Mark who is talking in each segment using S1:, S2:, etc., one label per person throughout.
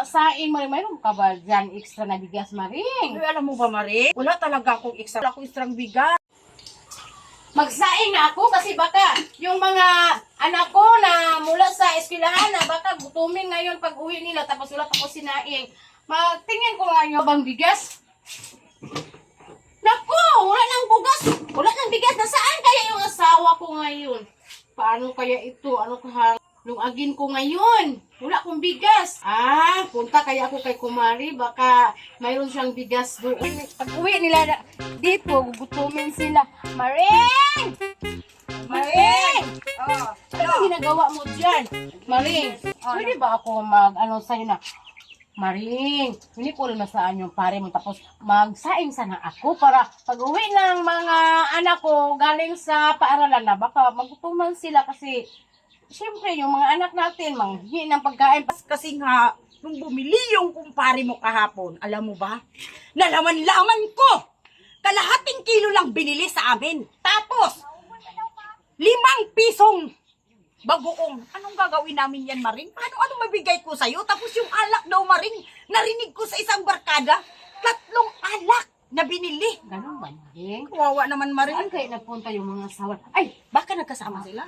S1: magsaing, Maring. Mayroon ka ba dyan extra na bigas, Maring?
S2: Ay, alam mo ba, Maring? Wala talaga akong extra. Wala akong extrang bigas.
S1: Magsaing na ako kasi baka yung mga anak ko na mula sa eskwelahan na baka gutumin ngayon pag uwi nila tapos wala ako sinaing. Magtingin ko nga yung bang bigas. Naku! Wala nang bugas! Wala nang bigas! Nasaan kaya yung asawa ko ngayon? Paano kaya ito? Ano kahang lungagin ko ngayon? Wala akong bigas. Punta kaya ako kay Kumari. Baka mayroon siyang bigas doon. Pag uwi nila dito, gugutumin sila. Maring! Maring! Ano ginagawa mo dyan? Maring, pwede ba ako sa'yo na? Maring, hindi ko rin masaan yung pare mo. Tapos magsaing sana ako para pag uwi ng mga anak ko galing sa paaralan na baka magutuman sila kasi siyempre yung mga anak natin manghingi ng pagkain.
S2: Kasi nga, nung bumili yung kumpare mo kahapon, alam mo ba? Nalaman-laman ko! Kalahating kilo lang binili sa amin. Tapos, 5 pisong bagoong. Anong gagawin namin yan, Maring? Ano mabigay ko sa'yo? Tapos yung alak daw, Maring, narinig ko sa isang barkada, 3 alak na binili.
S1: Ganun ba, Maring?
S2: Kawawa naman, Maring.
S1: Saan kayo nagpunta yung mga asawa? Ay,
S2: Baka nagkasama sila?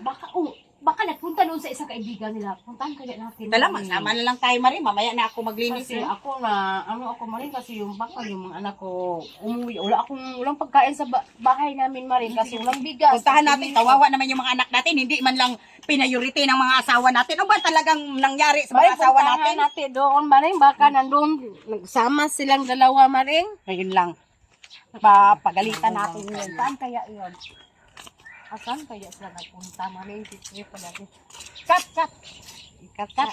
S1: baka nagpunta doon sa isang kaibigan nila. Puntahan kaya natin.
S2: Dala,
S1: Maring.
S2: sama na lang tayo, Maring. Mamaya na ako maglinis.
S1: Kasi ako Maring, kasi yung baka yung mga anak ko umuwi. Walang pagkain sa bahay namin, Maring, kasi walang bigas.
S2: Puntahan natin, kawawa naman yung mga anak natin. Hindi man lang pinayurity ng mga asawa natin. Ano ba talagang nangyari sa mga asawa natin?
S1: Doon, Maring, baka nandun, nagsama silang dalawa, Maring.
S2: Ngayon lang. Papagalitan natin yun. Saan kaya yun?
S1: Asan kaya sila nagpunta, Maring? Cut!
S2: Cut dyan.